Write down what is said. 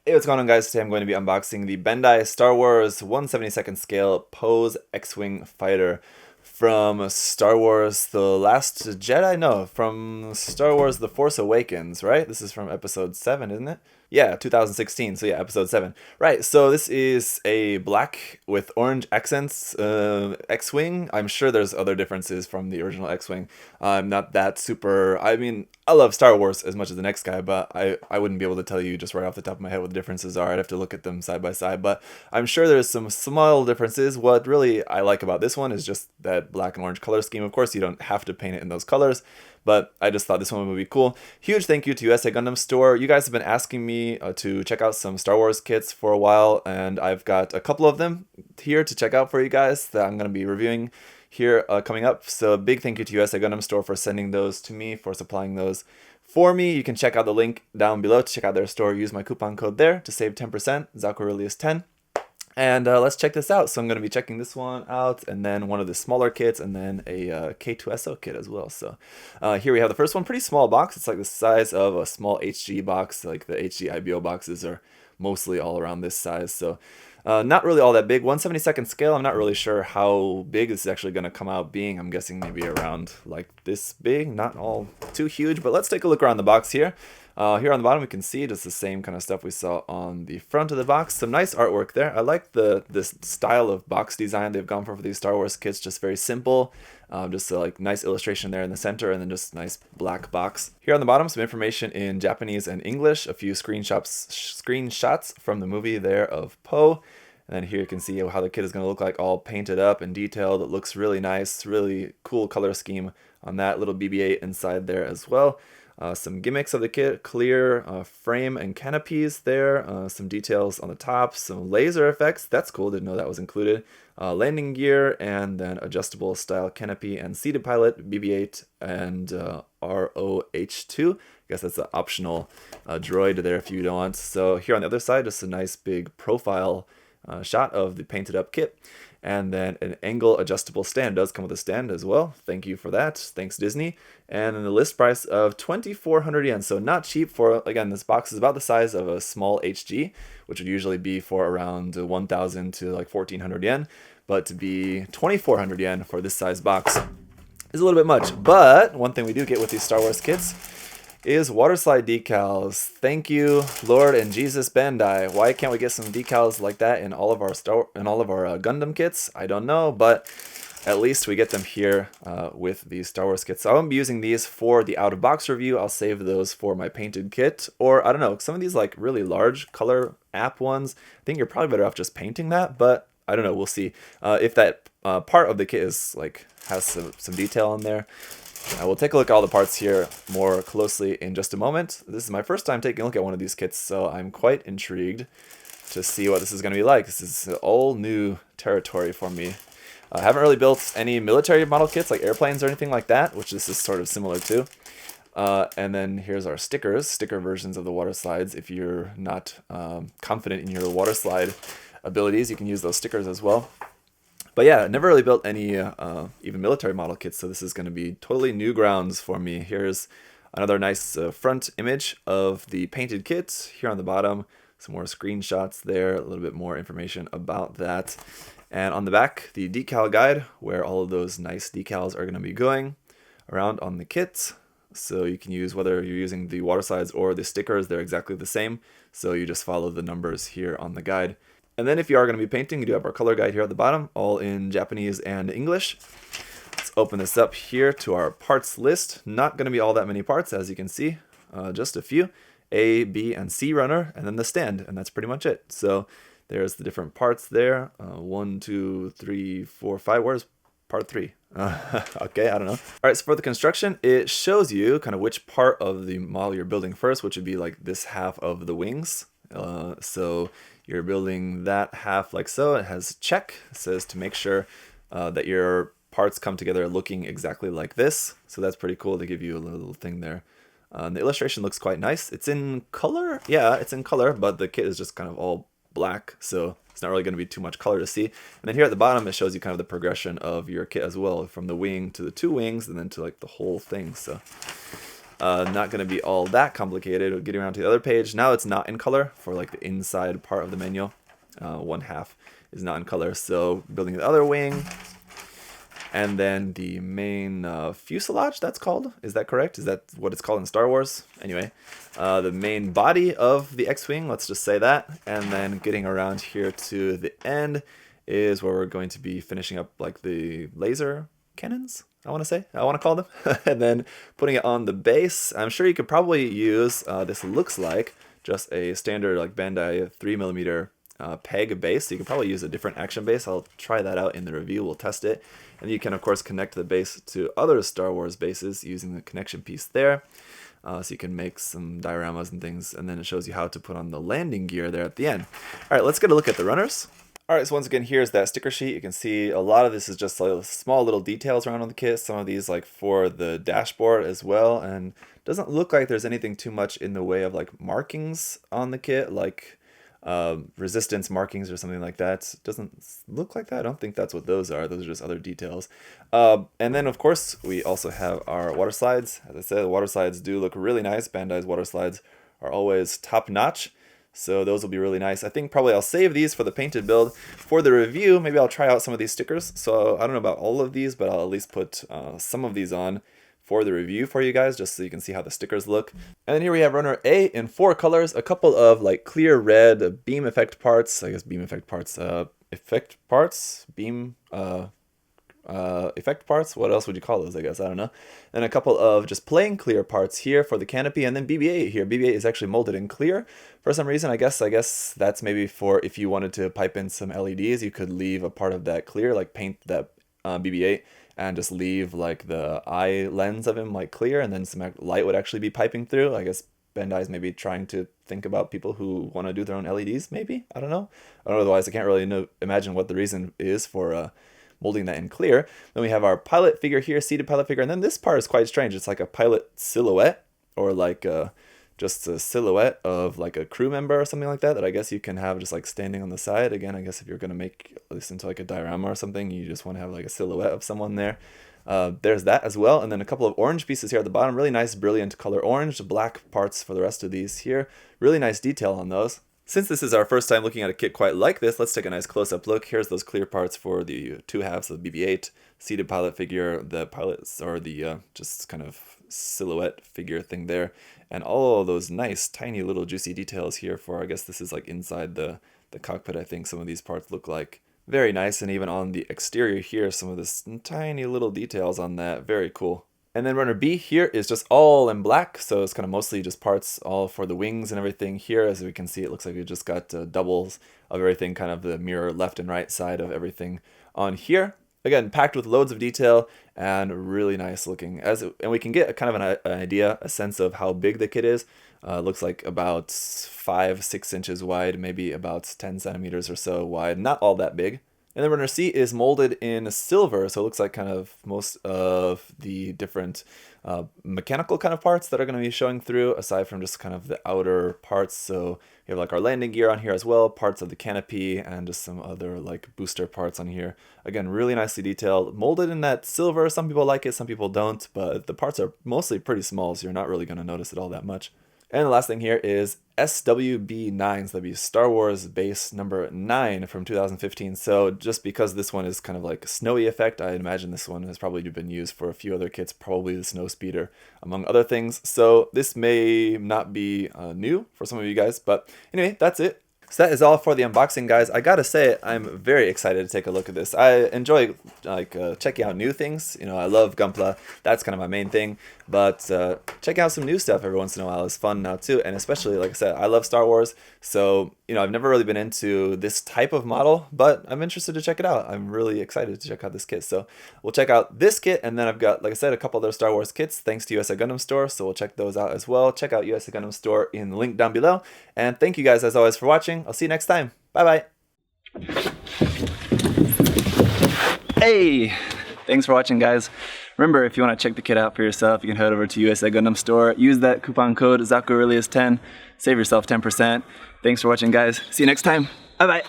Hey, what's going on, guys? Today I'm going to be unboxing the Bandai Star Wars 1/72nd scale Pose X-Wing fighter from Star Wars The Last Jedi? No, from Star Wars The Force Awakens, right? This is from episode 7, isn't it? Yeah, 2016, so yeah, episode 7. Right, so this is a black with orange accents X-Wing. I'm sure there's other differences from the original X-Wing. I'm not that super... I mean, I love Star Wars as much as the next guy, but I wouldn't be able to tell you just right off the top of my head what the differences are. I'd have to look at them side by side, but I'm sure there's some small differences. What really I like about this one is just that black and orange color scheme. Of course, you don't have to paint it in those colors, but I just thought this one would be cool. Huge thank you to USA Gundam Store. You guys have been asking me to check out some Star Wars kits for a while, and I've got a couple of them here to check out for you guys that I'm going to be reviewing here coming up. So a big thank you to USA Gundam Store for sending those to me, for supplying those for me. You can check out the link down below to check out their store. Use my coupon code there to save 10%, ZakuAurelius 10. And let's check this out. So I'm going to be checking this one out, and then one of the smaller kits, and then a K2SO kit as well. So here we have the first one. Pretty small box. It's like the size of a small HG box. Like the HG IBO boxes are mostly all around this size. So not really all that big. 1/72nd scale. I'm not really sure how big this is actually going to come out being. I'm guessing maybe around like this big. Not all too huge, but let's take a look around the box here. Here on the bottom we can see just the same kind of stuff we saw on the front of the box. Some nice artwork there. I like this style of box design they've gone for these Star Wars kits. Just very simple. Just a like nice illustration there in the center, and then just nice black box. Here on the bottom, some information in Japanese and English. A few screenshots from the movie there of Poe. And then here you can see how the kit is going to look like, all painted up and detailed. It looks really nice, really cool color scheme on that. Little BB-8 inside there as well. Some gimmicks of the kit, clear frame and canopies there, some details on the top, some laser effects, that's cool, didn't know that was included, landing gear, and then adjustable style canopy and seated pilot, BB-8 and ROH2. I guess that's an optional droid there if you don't want. So here on the other side, just a nice big profile shot of the painted up kit. And then an angle adjustable stand. Does come with a stand as well. Thank you for that. Thanks, Disney. And then the list price of 2,400 yen. So not cheap for, again, this box is about the size of a small HG, which would usually be for around 1,000 to like 1,400 yen. But to be 2,400 yen for this size box is a little bit much. But one thing we do get with these Star Wars kits is Waterslide Decals. Thank you, Lord and Jesus Bandai. Why can't we get some decals like that in all of our Gundam kits? I don't know, but at least we get them here with these Star Wars kits. So I won't be using these for the out-of-box review. I'll save those for my painted kit. Or, I don't know, some of these like really large color app ones, I think you're probably better off just painting that, but I don't know, we'll see. If that part of the kit is like has some detail on there. We'll take a look at all the parts here more closely in just a moment. This is my first time taking a look at one of these kits, so I'm quite intrigued to see what this is going to be like. This is all new territory for me. I haven't really built any military model kits like airplanes or anything like that, which this is sort of similar to. And then here's our stickers, sticker versions of the water slides. If you're not confident in your water slide abilities, you can use those stickers as well. But yeah, I never really built any even military model kits, so this is going to be totally new grounds for me. Here's another nice front image of the painted kit. Here on the bottom, some more screenshots there, a little bit more information about that. And on the back, the decal guide, where all of those nice decals are going to be going around on the kit. So you can use, whether you're using the water slides or the stickers, they're exactly the same. So you just follow the numbers here on the guide. And then if you are going to be painting, you do have our color guide here at the bottom, all in Japanese and English. Let's open this up here to our parts list. Not going to be all that many parts, as you can see, just a few. A, B, and C runner, and then the stand, and that's pretty much it. So there's the different parts there. 1, 2, 3, 4, 5. Where's part 3? Okay, I don't know. All right, so for the construction, it shows you kind of which part of the model you're building first, which would be like this half of the wings. So you're building that half like so. It has check. It says to make sure that your parts come together looking exactly like this. So that's pretty cool. They give you a little thing there. The illustration looks quite nice. It's in color. Yeah, it's in color, but the kit is just kind of all black. So it's not really going to be too much color to see. And then here at the bottom, it shows you kind of the progression of your kit as well, from the wing to the 2 wings and then to like the whole thing. So Not going to be all that complicated. Getting around to the other page, now it's not in color for like the inside part of the manual. One half is not in color, so building the other wing. And then the main fuselage, that's called. Is that correct? Is that what it's called in Star Wars? Anyway, the main body of the X-Wing, let's just say that. And then getting around here to the end is where we're going to be finishing up like the laser cannons, I want to call them. And then putting it on the base. I'm sure you could probably use, this looks like just a standard like Bandai 3mm peg base. So you can probably use a different action base. I'll try that out in the review. We'll test it. And you can, of course, connect the base to other Star Wars bases using the connection piece there. So you can make some dioramas and things. And then it shows you how to put on the landing gear there at the end. All right, let's get a look at the runners. All right, so once again, here's that sticker sheet. You can see a lot of this is just like small little details around on the kit. Some of these like for the dashboard as well. And doesn't look like there's anything too much in the way of like markings on the kit, like resistance markings or something like that. Doesn't look like that. I don't think that's what those are. Those are just other details. And then of course we also have our water slides. As I said, the water slides do look really nice. Bandai's water slides are always top notch, so those will be really nice. I think probably I'll save these for the painted build. For the review, maybe I'll try out some of these stickers. So I don't know about all of these, but I'll at least put some of these on for the review for you guys, just so you can see how the stickers look. And then here we have runner A in 4 colors, a couple of like clear red beam effect parts, effect parts, what else would you call those, I guess, I don't know. And a couple of just plain clear parts here for the canopy, and then BB-8 here. BB-8 is actually molded in clear for some reason. I guess that's maybe for if you wanted to pipe in some LEDs, you could leave a part of that clear, like paint that BB-8 and just leave like the eye lens of him like clear, and then some light would actually be piping through. I guess Bandai's maybe trying to think about people who want to do their own LEDs, maybe? I don't know. Otherwise, I can't really imagine what the reason is for molding that in clear. Then we have our pilot figure here, seated pilot figure, and then this part is quite strange. It's like a pilot silhouette, or like just a silhouette of like a crew member or something like that I guess you can have just like standing on the side. Again, I guess if you're going to make this into like a diorama or something, you just want to have like a silhouette of someone there. There's that as well. And then a couple of orange pieces here at the bottom. Really nice, brilliant color orange. Black parts for the rest of these here. Really nice detail on those. Since this is our first time looking at a kit quite like this, let's take a nice close-up look. Here's those clear parts for the 2 halves of the BB-8, seated pilot figure, the pilots, or the just kind of silhouette figure thing there, and all of those nice, tiny little juicy details here for, I guess this is like inside the cockpit, I think some of these parts look like. Very nice, and even on the exterior here, some of this tiny little details on that, very cool. And then runner B here is just all in black, so it's kind of mostly just parts all for the wings and everything here. As we can see, it looks like we just got doubles of everything, kind of the mirror left and right side of everything on here. Again, packed with loads of detail and really nice looking. And we can get kind of an idea, a sense of how big the kit is. Looks like about 5-6 inches wide, maybe about 10 centimeters or so wide. Not all that big. And then runner C is molded in silver, so it looks like kind of most of the different mechanical kind of parts that are going to be showing through, aside from just kind of the outer parts. So we have like our landing gear on here as well, parts of the canopy, and just some other like booster parts on here. Again, really nicely detailed, molded in that silver. Some people like it, some people don't, but the parts are mostly pretty small, so you're not really going to notice it all that much. And the last thing here is SWB9, so that'd be Star Wars base number 9 from 2015. So just because this one is kind of like a snowy effect, I imagine this one has probably been used for a few other kits, probably the Snow Speeder, among other things. So this may not be new for some of you guys, but anyway, that's it. So that is all for the unboxing, guys. I gotta say, I'm very excited to take a look at this. I enjoy like checking out new things. You know, I love Gunpla. That's kind of my main thing. But checking out some new stuff every once in a while is fun now too. And especially, like I said, I love Star Wars. So, you know, I've never really been into this type of model, but I'm interested to check it out. I'm really excited to check out this kit. So we'll check out this kit, and then I've got, like I said, a couple other Star Wars kits thanks to USA Gundam Store. So we'll check those out as well. Check out USA Gundam Store in the link down below. And thank you guys as always for watching. I'll see you next time. Bye bye. Hey, thanks for watching, guys. Remember, if you want to check the kit out for yourself, you can head over to USA Gundam Store. Use that coupon code ZakuAurelius10. Save yourself 10%. Thanks for watching, guys. See you next time. Bye bye.